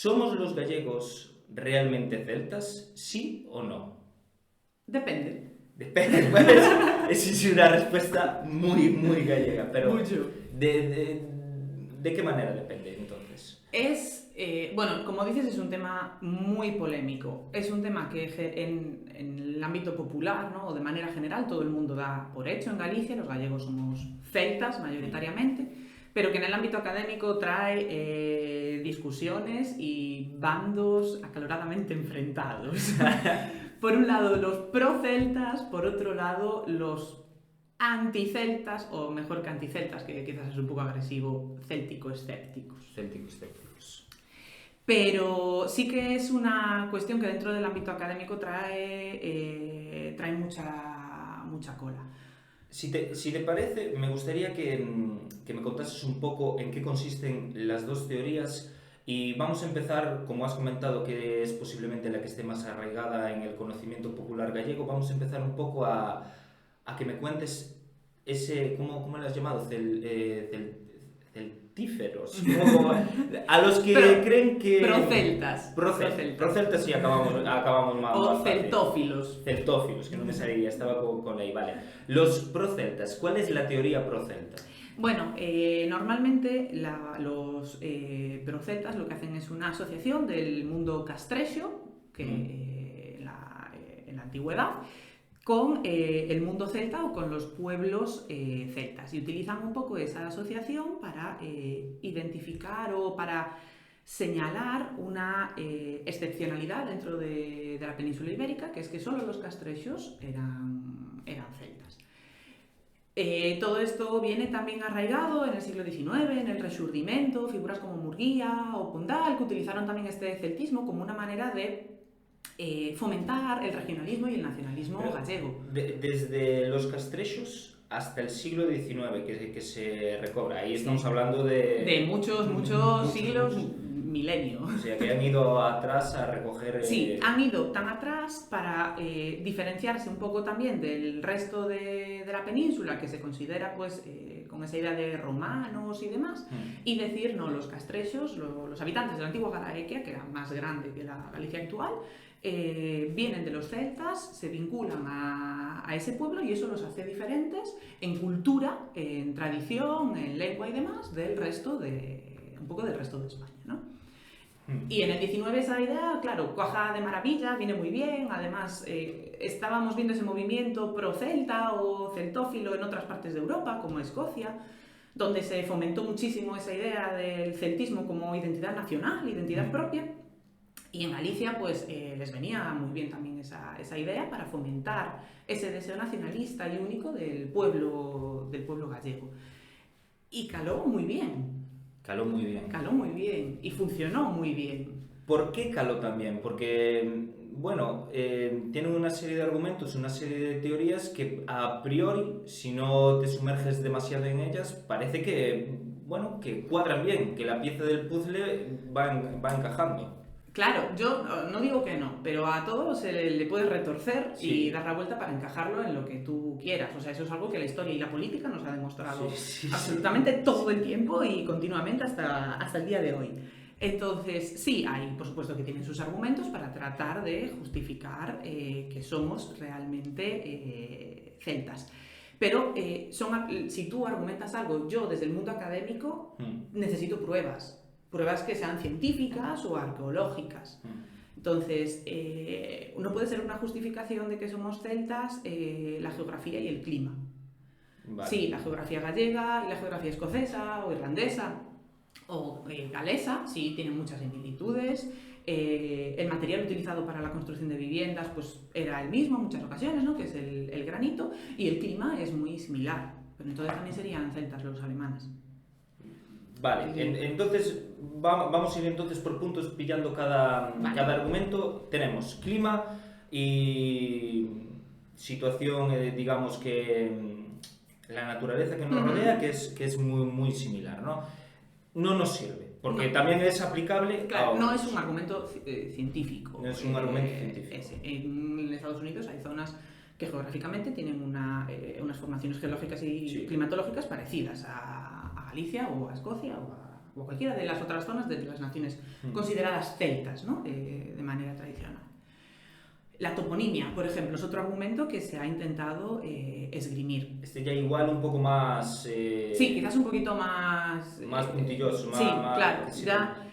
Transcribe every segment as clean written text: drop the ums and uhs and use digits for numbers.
¿Somos los gallegos realmente celtas? ¿Sí o no? Depende. Depende, pues, esa es una respuesta muy, muy gallega, pero Mucho. ¿de qué manera depende entonces? Bueno, como dices, es un tema muy polémico. Es un tema que en el ámbito popular, ¿no? O de manera general, todo el mundo da por hecho en Galicia, los gallegos somos celtas mayoritariamente, pero que en el ámbito académico trae discusiones y bandos acaloradamente enfrentados. Por un lado los pro-celtas, por otro lado los anticeltas, o mejor que anticeltas, que quizás es un poco agresivo, céltico-escépticos. Célticos. Pero sí que es una cuestión que dentro del ámbito académico trae mucha cola. Si te parece, me gustaría que me contases un poco en qué consisten las dos teorías y vamos a empezar, como has comentado, que es posiblemente la que esté más arraigada en el conocimiento popular gallego, vamos a empezar un poco a que me cuentes ese, ¿cómo lo has llamado? Celtíferos. A los que creen que... Proceltas. Proceltas sí, acabamos más O fácil. celtófilos. Celtófilos, que no me salía, estaba con la I, vale. Los proceltas, ¿cuál es la teoría procelta? Bueno, normalmente los proceltas lo que hacen es una asociación del mundo castrexo, que en la antigüedad, con el mundo celta o con los pueblos celtas. Y utilizan un poco esa asociación para identificar o para señalar una excepcionalidad dentro de la península ibérica, que es que solo los castrexos eran celtas. Todo esto viene también arraigado en el siglo XIX, en el Rexurdimento, figuras como Murguía o Pondal, que utilizaron también este celtismo como una manera de fomentar el regionalismo y el nacionalismo gallego. Desde los castrexos hasta el siglo XIX, que se recobra. Ahí estamos hablando de muchos siglos, milenio. O sea, que han ido atrás a recoger... Sí, han ido tan atrás para diferenciarse un poco también del resto de la península, que se considera pues con esa idea de romanos y demás, y decir, no, los castrexos, los habitantes de la antigua Galaequia, que era más grande que la Galicia actual, vienen de los celtas, se vinculan a ese pueblo y eso los hace diferentes en cultura, en tradición, en lengua y demás un poco del resto de España, ¿no? Y en el 19 esa idea, claro, cuaja de maravilla, viene muy bien, además estábamos viendo ese movimiento pro-celta o celtófilo en otras partes de Europa, como Escocia, donde se fomentó muchísimo esa idea del celtismo como identidad nacional, identidad propia. Y en Galicia pues les venía muy bien también esa idea para fomentar ese deseo nacionalista y único del pueblo gallego. Y caló muy bien. Caló muy bien. Caló muy bien y funcionó muy bien. ¿Por qué caló también? Porque, bueno, tienen una serie de argumentos, una serie de teorías que a priori, si no te sumerges demasiado en ellas, parece que, bueno, que cuadran bien, que la pieza del puzzle va encajando. Claro, yo no digo que no, pero a todo se le puede retorcer y Sí. dar la vuelta para encajarlo en lo que tú quieras. O sea, eso es algo que la historia y la política nos ha demostrado absolutamente todo el tiempo y continuamente hasta el día de hoy. Entonces, sí, hay, por supuesto, que tienen sus argumentos para tratar de justificar que somos realmente celtas. Pero si tú argumentas algo, yo desde el mundo académico necesito pruebas que sean científicas o arqueológicas. Entonces, no puede ser una justificación de que somos celtas la geografía y el clima. Vale. Sí, la geografía gallega y la geografía escocesa o irlandesa o galesa, sí, tienen muchas similitudes. El material utilizado para la construcción de viviendas pues era el mismo en muchas ocasiones, ¿no? Que es el granito, y el clima es muy similar. Pero entonces también serían celtas los alemanes. Vale, entonces vamos a ir entonces por puntos pillando cada argumento. Tenemos clima y situación, digamos que la naturaleza que nos rodea, que es muy, muy similar, ¿no? No nos sirve, porque también es aplicable claro, no es un argumento científico. No es un argumento científico. En Estados Unidos hay zonas que geográficamente tienen unas formaciones geológicas y climatológicas parecidas a Galicia o a Escocia o o a cualquiera de las otras zonas de las naciones consideradas celtas, ¿no? De manera tradicional. La toponimia, por ejemplo, es otro argumento que se ha intentado esgrimir. Este ya igual un poco más... Sí, quizás un poquito más... más puntilloso, sí, más... claro, sí. ya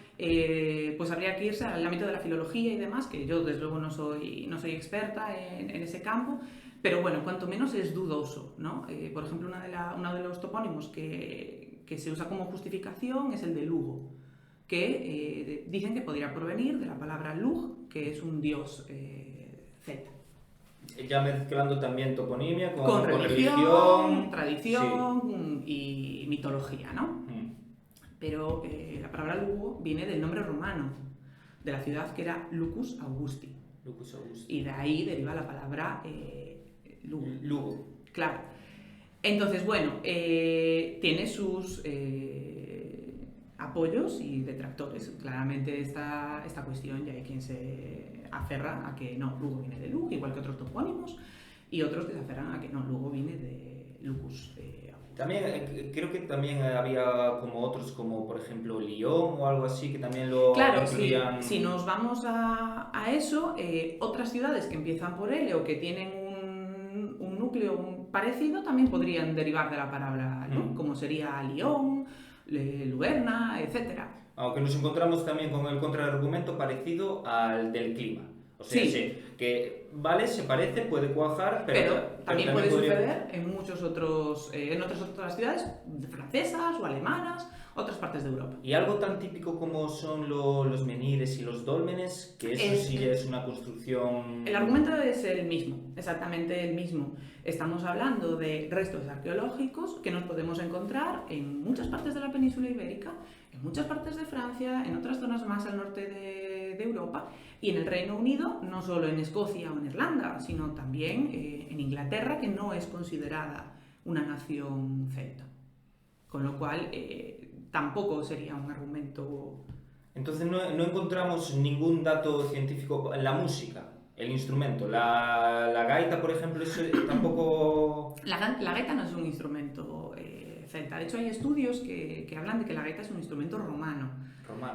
pues habría que irse al ámbito de la filología y demás, que yo desde luego no soy experta en ese campo, pero bueno, cuanto menos es dudoso, ¿no? Por ejemplo, uno de los topónimos que se usa como justificación es el de Lugo, que dicen que podría provenir de la palabra Lug, que es un dios celta. Ya mezclando también toponimia con religión, tradición sí. y mitología, ¿no? Pero la palabra Lugo viene del nombre romano de la ciudad, que era Lucus Augusti. Lucus Augusti. Y de ahí deriva la palabra Lugo. Lugo. Claro. Entonces, bueno, tiene sus apoyos y detractores. Claramente esta cuestión ya hay quien se aferra a que no, Lugo viene de Lugo, igual que otros topónimos, y otros que se aferran a que no, Lugo viene de Lucus Augusti. También, creo que también había como otros, como por ejemplo Lyon o algo así, que también lo incluían... Si nos vamos a eso, otras ciudades que empiezan por L o que tienen un núcleo parecido también podrían derivar de la palabra, ¿no? Como sería Lyon, Luerna, etc. Aunque nos encontramos también con el contraargumento parecido al del clima. O sea, sí, que vale, se parece, puede cuajar, pero también puede suceder en muchos otros, en otras ciudades francesas o alemanas, otras partes de Europa. Y algo tan típico como son los menhires y los dólmenes, que eso sí ya es una construcción... El argumento es el mismo, exactamente el mismo. Estamos hablando de restos arqueológicos que nos podemos encontrar en muchas partes de la península ibérica, en muchas partes de Francia, en otras zonas más al norte de Europa, y en el Reino Unido, no solo en Escocia o en Irlanda, sino también en Inglaterra, que no es considerada una nación celta. Con lo cual, tampoco sería un argumento... Entonces no encontramos ningún dato científico. La música, el instrumento, la gaita, por ejemplo, eso tampoco... La gaita no es un instrumento celta. De hecho, hay estudios que hablan de que la gaita es un instrumento romano.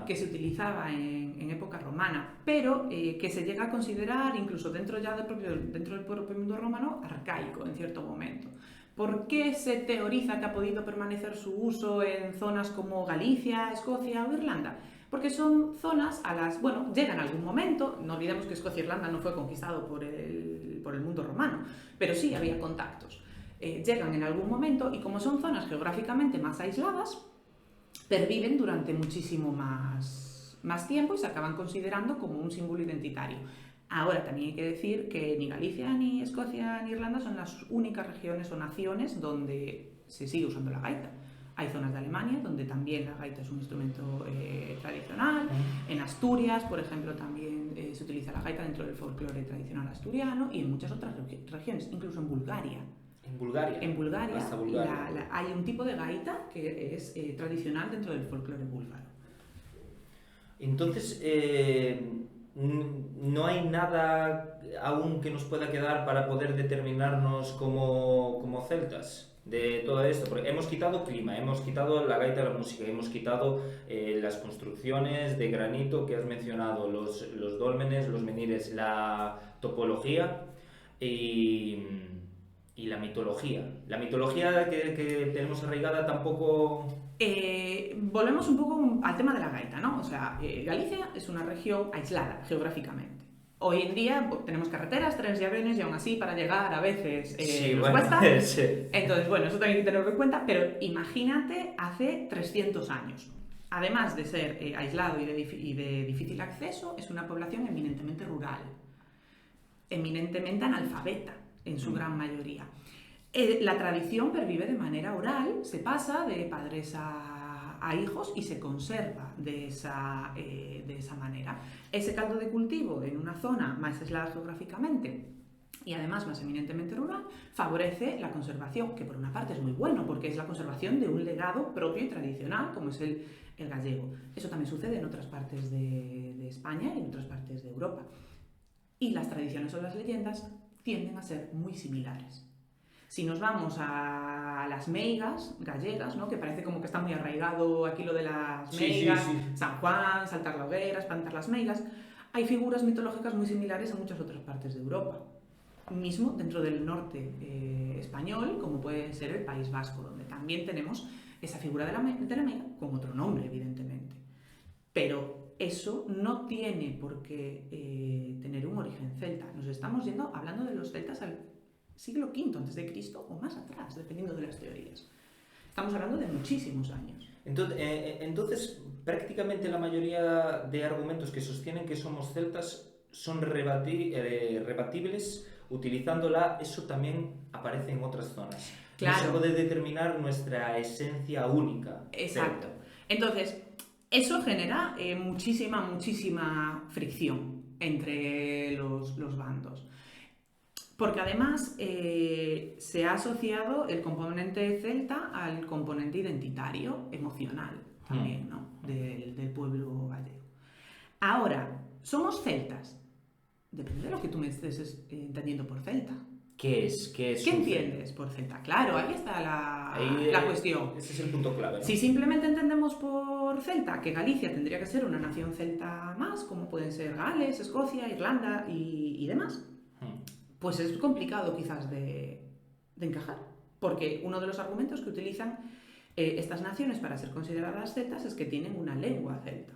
Que se utilizaba en época romana, pero que se llega a considerar, incluso dentro del propio mundo romano, arcaico en cierto momento. ¿Por qué se teoriza que ha podido permanecer su uso en zonas como Galicia, Escocia o Irlanda? Porque son zonas a las, bueno, llegan a algún momento, no olvidemos que Escocia e Irlanda no fue conquistado por el mundo romano, pero sí había contactos. Llegan en algún momento y como son zonas geográficamente más aisladas, perviven durante muchísimo más tiempo y se acaban considerando como un símbolo identitario. Ahora también hay que decir que ni Galicia, ni Escocia, ni Irlanda son las únicas regiones o naciones donde se sigue usando la gaita. Hay zonas de Alemania donde también la gaita es un instrumento tradicional. En Asturias, por ejemplo, también se utiliza la gaita dentro del folclore tradicional asturiano, y en muchas otras regiones, incluso en Bulgaria. En Bulgaria hay un tipo de gaita que es tradicional dentro del folclore búlgaro. Entonces, no hay nada aún que nos pueda quedar para poder determinarnos como celtas de todo esto, porque hemos quitado clima, hemos quitado la gaita de la música, hemos quitado las construcciones de granito que has mencionado, los dólmenes, los menhires, la topología y la mitología. La mitología que tenemos arraigada tampoco... Volvemos un poco al tema de la gaita, ¿no? O sea, Galicia es una región aislada geográficamente. Hoy en día tenemos carreteras, trenes y aviones, y aún así para llegar a veces nos cuesta. Sí. Entonces, bueno, eso también hay que tenerlo en cuenta, pero imagínate hace 300 años. Además de ser aislado y de difícil acceso, es una población eminentemente rural, eminentemente analfabeta en su gran mayoría. La tradición pervive de manera oral, se pasa de padres a hijos y se conserva de esa manera. Ese caldo de cultivo en una zona más aislada geográficamente y además más eminentemente rural favorece la conservación, que por una parte es muy bueno porque es la conservación de un legado propio y tradicional como es el gallego. Eso también sucede en otras partes de España y en otras partes de Europa. Y las tradiciones o las leyendas tienden a ser muy similares. Si nos vamos a las meigas gallegas, ¿no? Que parece como que está muy arraigado aquí lo de las meigas, San Juan, saltar la hoguera, espantar las meigas, hay figuras mitológicas muy similares en muchas otras partes de Europa. Mismo dentro del norte español, como puede ser el País Vasco, donde también tenemos esa figura de la meiga con otro nombre, evidentemente. Pero eso no tiene por qué tener un origen celta. Nos estamos yendo hablando de los celtas al siglo V a.C. o más atrás, dependiendo de las teorías. Estamos hablando de muchísimos años. Entonces, prácticamente la mayoría de argumentos que sostienen que somos celtas son rebatibles utilizándola, eso también aparece en otras zonas. Claro. No se puede determinar nuestra esencia única. Exacto. Entonces, eso genera muchísima fricción entre los bandos. Porque además se ha asociado el componente celta al componente identitario, emocional también, ¿no? del pueblo gallego. Ahora, ¿somos celtas? Depende de lo que tú me estés entendiendo por celta. ¿Qué es? ¿Qué entiendes por celta? Claro, ahí está la cuestión. Ese es el punto clave, ¿no? Si simplemente entendemos por celta que Galicia tendría que ser una nación celta más, como pueden ser Gales, Escocia, Irlanda y demás, pues es complicado quizás de encajar. Porque uno de los argumentos que utilizan estas naciones para ser consideradas celtas es que tienen una lengua celta.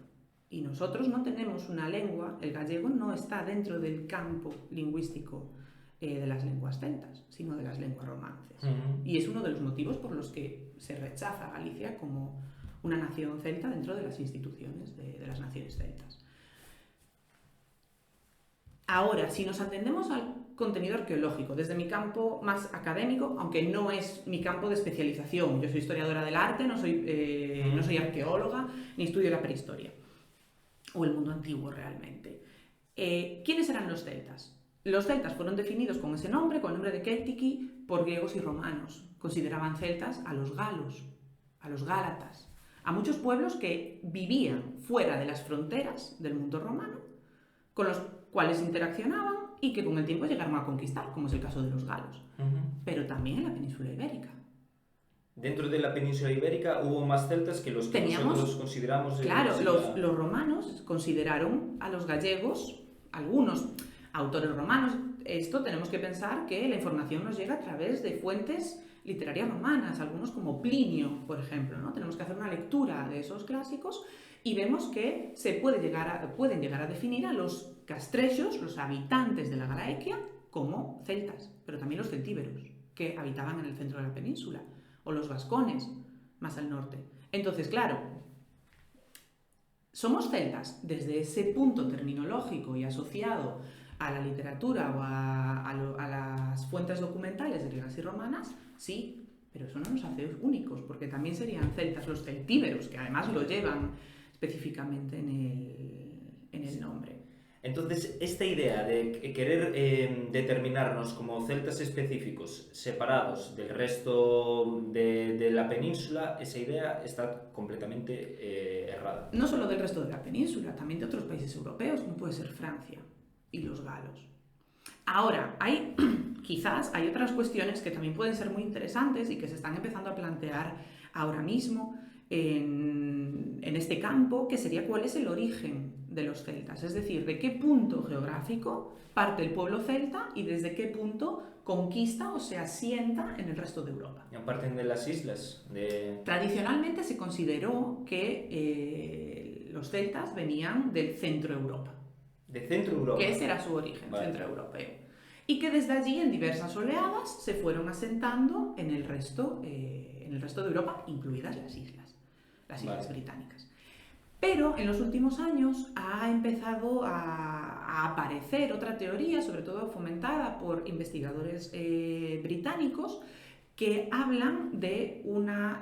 Y nosotros no tenemos una lengua, el gallego no está dentro del campo lingüístico de las lenguas celtas, sino de las lenguas romances. Y es uno de los motivos por los que se rechaza a Galicia como una nación celta dentro de las instituciones de las naciones celtas. Ahora, si nos atendemos al contenido arqueológico, desde mi campo más académico, aunque no es mi campo de especialización, yo soy historiadora del arte, no soy arqueóloga, ni estudio la prehistoria, o el mundo antiguo realmente. ¿Quiénes eran los celtas? Los celtas fueron definidos con ese nombre, con el nombre de Celtici, por griegos y romanos. Consideraban celtas a los galos, a los gálatas, a muchos pueblos que vivían fuera de las fronteras del mundo romano, con los cuales interaccionaban y que con el tiempo llegaron a conquistar, como es el caso de los galos. Pero también en la península ibérica. Dentro de la península ibérica hubo más celtas que los que nosotros consideramos... Claro, los romanos consideraron a los gallegos, algunos autores romanos, esto tenemos que pensar que la información nos llega a través de fuentes literarias romanas, algunos como Plinio, por ejemplo, ¿no? Tenemos que hacer una lectura de esos clásicos y vemos que pueden llegar a definir a los castrechos, los habitantes de la Galaequia, como celtas, pero también los celtíberos, que habitaban en el centro de la península, o los vascones, más al norte. Entonces, claro, somos celtas desde ese punto terminológico y asociado a la literatura o a las fuentes documentales griegas y romanas, sí, pero eso no nos hace únicos, porque también serían celtas los celtíberos, que además lo llevan específicamente en el nombre. Entonces, esta idea de querer determinarnos como celtas específicos, separados del resto de la península, esa idea está completamente errada. No solo del resto de la península, también de otros países europeos, como puede ser Francia y los galos. Ahora, quizás hay otras cuestiones que también pueden ser muy interesantes y que se están empezando a plantear ahora mismo en este campo, que sería cuál es el origen de los celtas, es decir, de qué punto geográfico parte el pueblo celta y desde qué punto conquista o se asienta en el resto de Europa. Parten de las islas. Tradicionalmente se consideró que los celtas venían del centro Europa. ¿De centro Europa? Que ese era su origen, vale. Centroeuropeo. Y que desde allí, en diversas oleadas, se fueron asentando en el resto de Europa, incluidas las islas vale. Británicas. Pero en los últimos años ha empezado a aparecer otra teoría, sobre todo fomentada por investigadores británicos, que hablan de una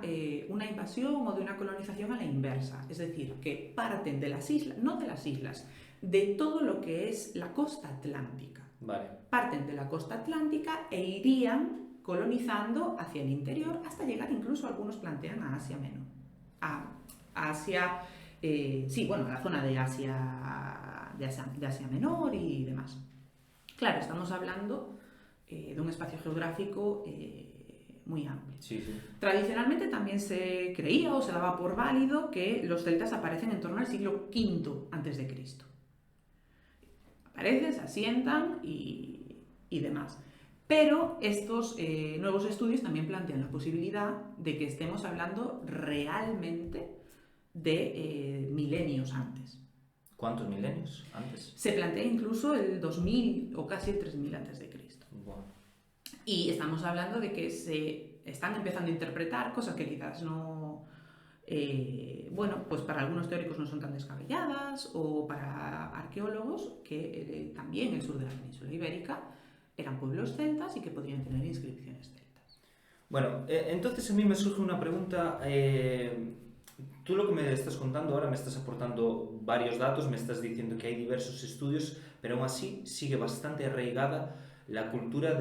invasión o de una colonización a la inversa. Es decir, que parten de las islas, no de las islas, de todo lo que es la costa atlántica. Vale. Parten de la costa atlántica e irían colonizando hacia el interior hasta llegar, incluso algunos plantean, a Asia Menor. A la zona de Asia Menor y demás. Claro, estamos hablando dun espacio geográfico muy amplio. Sí, sí. Tradicionalmente también se creía o se daba por válido que los celtas aparecen en torno al siglo V a.C. Aparecen, se asientan y demás. Pero estos nuevos estudios también plantean la posibilidad de que estemos hablando realmente de milenios antes. ¿Cuántos milenios antes? Se plantea incluso el 2000 o casi el 3000 a.C. Bueno. Y estamos hablando de que se están empezando a interpretar cosas que quizás no, bueno, pues para algunos teóricos no son tan descabelladas, o para arqueólogos que también el sur de la península ibérica eran pueblos celtas y que podrían tener inscripciones celtas. Bueno, entonces a mí me surge una pregunta. Tú lo que me estás contando ahora, me estás aportando varios datos, me estás diciendo que hay diversos estudios, pero aún así sigue bastante arraigada la cultura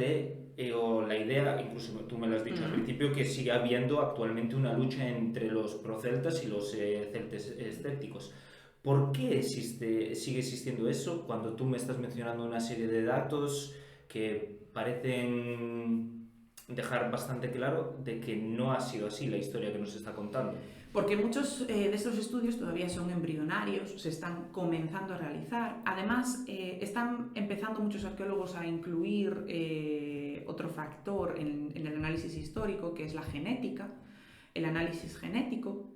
o la idea, incluso tú me lo has dicho al principio, que sigue habiendo actualmente una lucha entre los proceltas y los celtes escépticos. ¿Por qué sigue existiendo eso cuando tú me estás mencionando una serie de datos que parecen dejar bastante claro de que no ha sido así la historia que nos está contando? Porque muchos de estos estudios todavía son embrionarios, se están comenzando a realizar. Además, están empezando muchos arqueólogos a incluir otro factor en el análisis histórico, que es la genética, el análisis genético.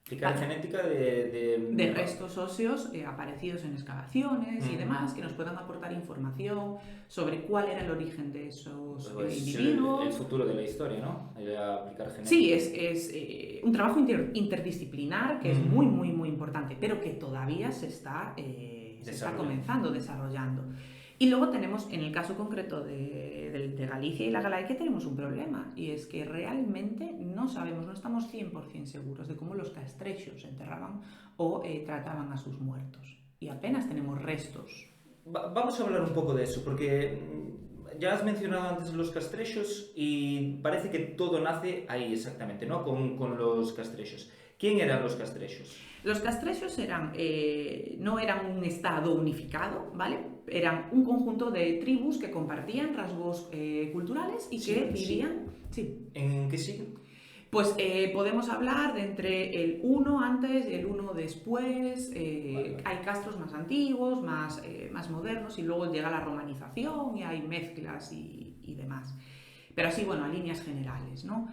Genética de restos óseos aparecidos en excavaciones y demás, que nos puedan aportar información sobre cuál era el origen de esos individuos. El futuro de la historia, ¿no? El aplicar genética. Sí, es un trabajo interdisciplinar que es muy, muy, muy importante, pero que todavía se está comenzando, desarrollando. Y luego tenemos, en el caso concreto de Galicia y la Gallaecia, tenemos un problema, y es que realmente no sabemos, no estamos 100% seguros de cómo los castrechos enterraban o trataban a sus muertos. Y apenas tenemos restos. Vamos a hablar un poco de eso, porque ya has mencionado antes los castrechos y parece que todo nace ahí exactamente, ¿no? Con los castrechos. ¿Quién eran los castrechos? Los castrechos no eran un estado unificado, ¿vale? Eran un conjunto de tribus que compartían rasgos culturales y que vivían... Sí. ¿En qué siglo? Pues podemos hablar de entre el 1 antes y el 1 después. Vale. Hay castros más antiguos, más modernos, y luego llega la romanización y hay mezclas y demás. Pero así, bueno, a líneas generales, ¿no?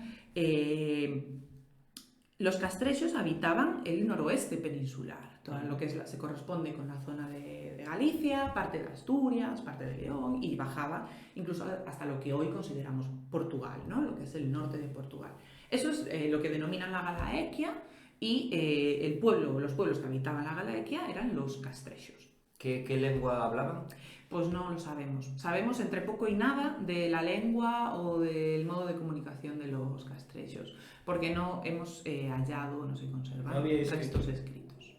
Los castrechos habitaban el noroeste peninsular, todo lo que se corresponde con la zona de Galicia, parte de Asturias, parte de León, y bajaba incluso hasta lo que hoy consideramos Portugal, ¿no? Lo que es el norte de Portugal. Eso es lo que denominan la Gallaecia, y los pueblos que habitaban la Gallaecia eran los castrechos. ¿Qué lengua hablaban? Pues no lo sabemos. Sabemos entre poco y nada de la lengua o del modo de comunicación de los castrechos, porque no hemos hallado, no se conservan restos escritos.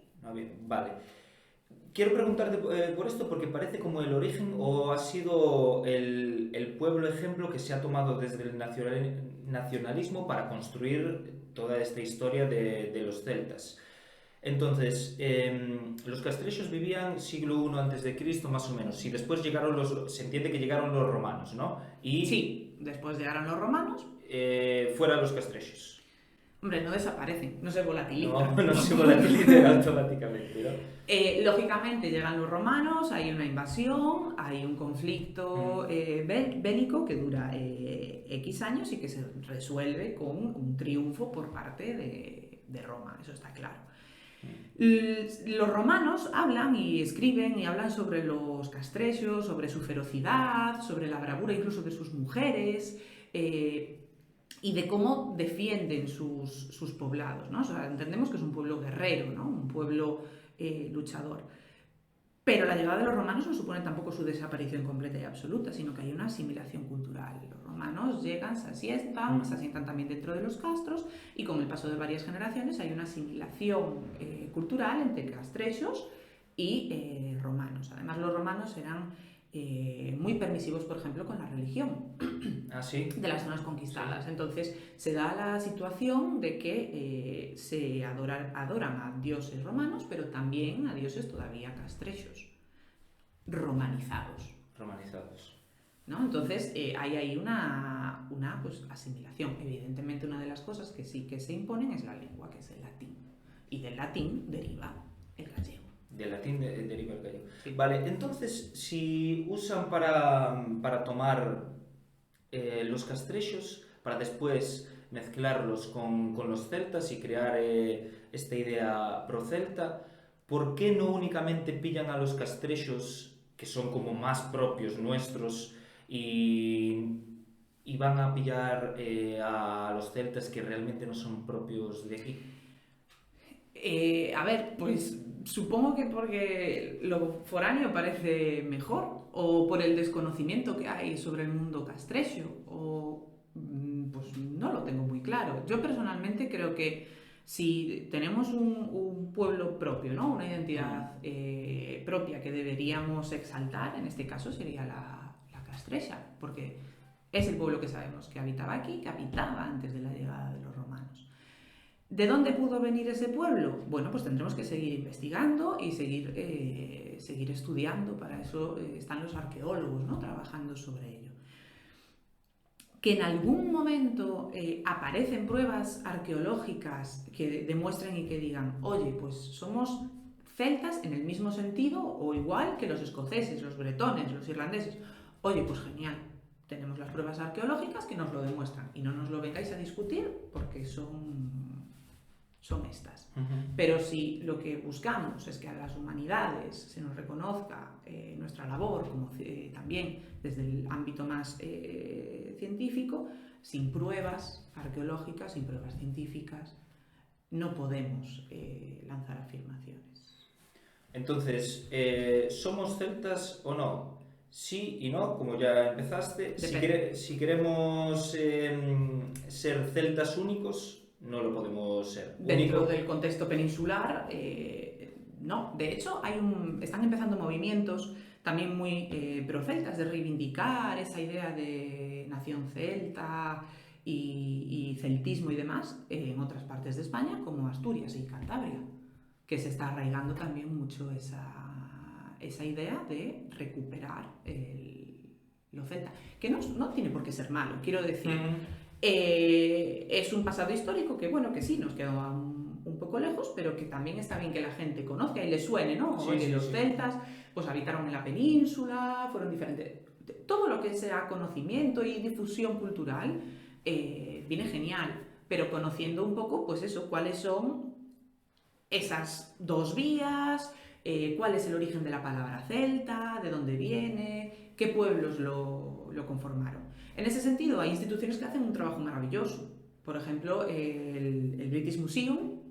Vale. Quiero preguntarte por esto porque parece como el origen o ha sido el pueblo ejemplo que se ha tomado desde el nacionalismo para construir toda esta historia de los celtas. Entonces, los castrechos vivían siglo I a.C., más o menos, y después se entiende que llegaron los romanos, ¿no? Sí, después llegaron los romanos. Fuera los castrechos. Hombre, no desaparecen, no se volatilizan. No se volatilizan automáticamente, ¿no? Lógicamente llegan los romanos, hay una invasión, hay un conflicto bélico que dura X años y que se resuelve con un triunfo por parte de Roma, eso está claro. Los romanos hablan y escriben y hablan sobre los castrechos, sobre su ferocidad, sobre la bravura incluso de sus mujeres, y de cómo defienden sus poblados, ¿no? O sea, entendemos que es un pueblo guerrero, ¿no? Un pueblo luchador. Pero la llegada de los romanos no supone tampoco su desaparición completa y absoluta, sino que hay una asimilación cultural. Los romanos llegan, se asientan también dentro de los castros, y con el paso de varias generaciones hay una asimilación cultural entre castrechos y romanos. Además, los romanos eran muy permisivos, por ejemplo, con la religión. ¿Ah, sí? De las zonas conquistadas. Sí. Entonces se da la situación de que se adoran a dioses romanos, pero también a dioses todavía castrechos, romanizados. ¿no? Entonces hay ahí una pues, asimilación. Evidentemente una de las cosas que sí que se imponen es la lengua, que es el latín. Y del latín deriva el gallego. Del latín deriva el gallego. Sí. Vale, entonces, si usan para tomar los castrechos, para después mezclarlos con los celtas y crear esta idea pro-celta, ¿por qué no únicamente pillan a los castrechos, que son como más propios nuestros, y van a pillar a los celtas que realmente no son propios de aquí? A ver, pues supongo que porque lo foráneo parece mejor, o por el desconocimiento que hay sobre el mundo castrecho, o pues no lo tengo muy claro. Yo personalmente creo que si tenemos un pueblo propio, ¿no? Una identidad propia que deberíamos exaltar, en este caso sería la castrecha, porque es el pueblo que sabemos que habitaba aquí, que habitaba antes de la llegada de los romanos. ¿De dónde pudo venir ese pueblo? Bueno, pues tendremos que seguir investigando y seguir estudiando. Para eso están los arqueólogos, ¿no? Trabajando sobre ello. Que en algún momento aparecen pruebas arqueológicas que demuestren y que digan, oye, pues somos celtas en el mismo sentido o igual que los escoceses, los bretones, los irlandeses. Oye, pues genial. Tenemos las pruebas arqueológicas que nos lo demuestran y no nos lo vengáis a discutir porque son estas. Pero si lo que buscamos es que a las humanidades se nos reconozca nuestra labor, como también desde el ámbito más científico, sin pruebas arqueológicas, sin pruebas científicas, no podemos lanzar afirmaciones. Entonces, ¿somos celtas o no? Sí y no, como ya empezaste. Si queremos ser celtas únicos, no lo podemos ser. Dentro del contexto peninsular, no. De hecho, están empezando movimientos también muy proceltas de reivindicar esa idea de nación celta y celtismo y demás en otras partes de España, como Asturias y Cantabria, que se está arraigando también mucho esa idea de recuperar lo celta. Que no tiene por qué ser malo, quiero decir. Es un pasado histórico que, bueno, que sí, nos queda un poco lejos, pero que también está bien que la gente conozca y le suene, ¿no? Oye, los celtas pues habitaron en la península, fueron diferentes. Todo lo que sea conocimiento y difusión cultural viene genial, pero conociendo un poco, pues eso, cuáles son esas dos vías, cuál es el origen de la palabra celta, de dónde viene, qué pueblos lo conformaron. En ese sentido, hay instituciones que hacen un trabajo maravilloso. Por ejemplo, el British Museum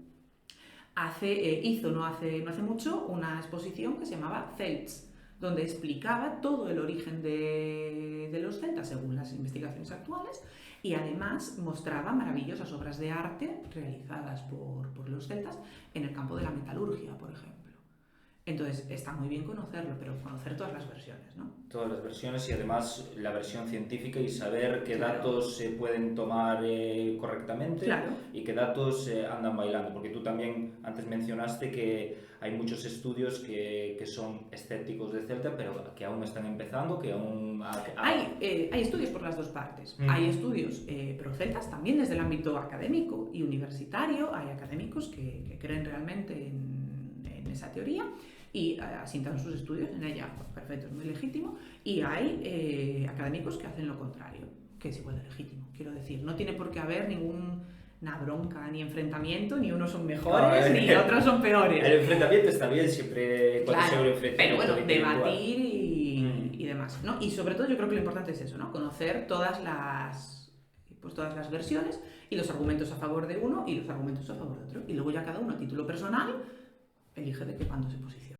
hizo no hace mucho una exposición que se llamaba Celts, donde explicaba todo el origen de los celtas según las investigaciones actuales y además mostraba maravillosas obras de arte realizadas por los celtas en el campo de la metalurgia, por ejemplo. Entonces, está muy bien conocerlo, pero conocer todas las versiones, ¿no? Todas las versiones y además la versión científica y saber qué datos se pueden tomar correctamente y qué datos andan bailando. Porque tú también antes mencionaste que hay muchos estudios que son escépticos de Celta, pero que aún están empezando, que aún... Hay estudios por las dos partes. Hay estudios pro-celtas también desde el ámbito académico y universitario. Hay académicos que creen realmente en esa teoría y asientan sus estudios en ella, pues perfecto, es muy legítimo, y hay académicos que hacen lo contrario, que es igual de legítimo, quiero decir, no tiene por qué haber ninguna bronca, ni enfrentamiento, ni unos son mejores, ni otros son peores. El enfrentamiento está bien siempre cuando se enfrentamiento. Pero bueno, debatir y demás, ¿no? Y sobre todo yo creo que lo importante es eso, ¿no? Conocer todas las versiones y los argumentos a favor de uno y los argumentos a favor de otro, y luego ya cada uno a título personal elige de qué bando se posiciona.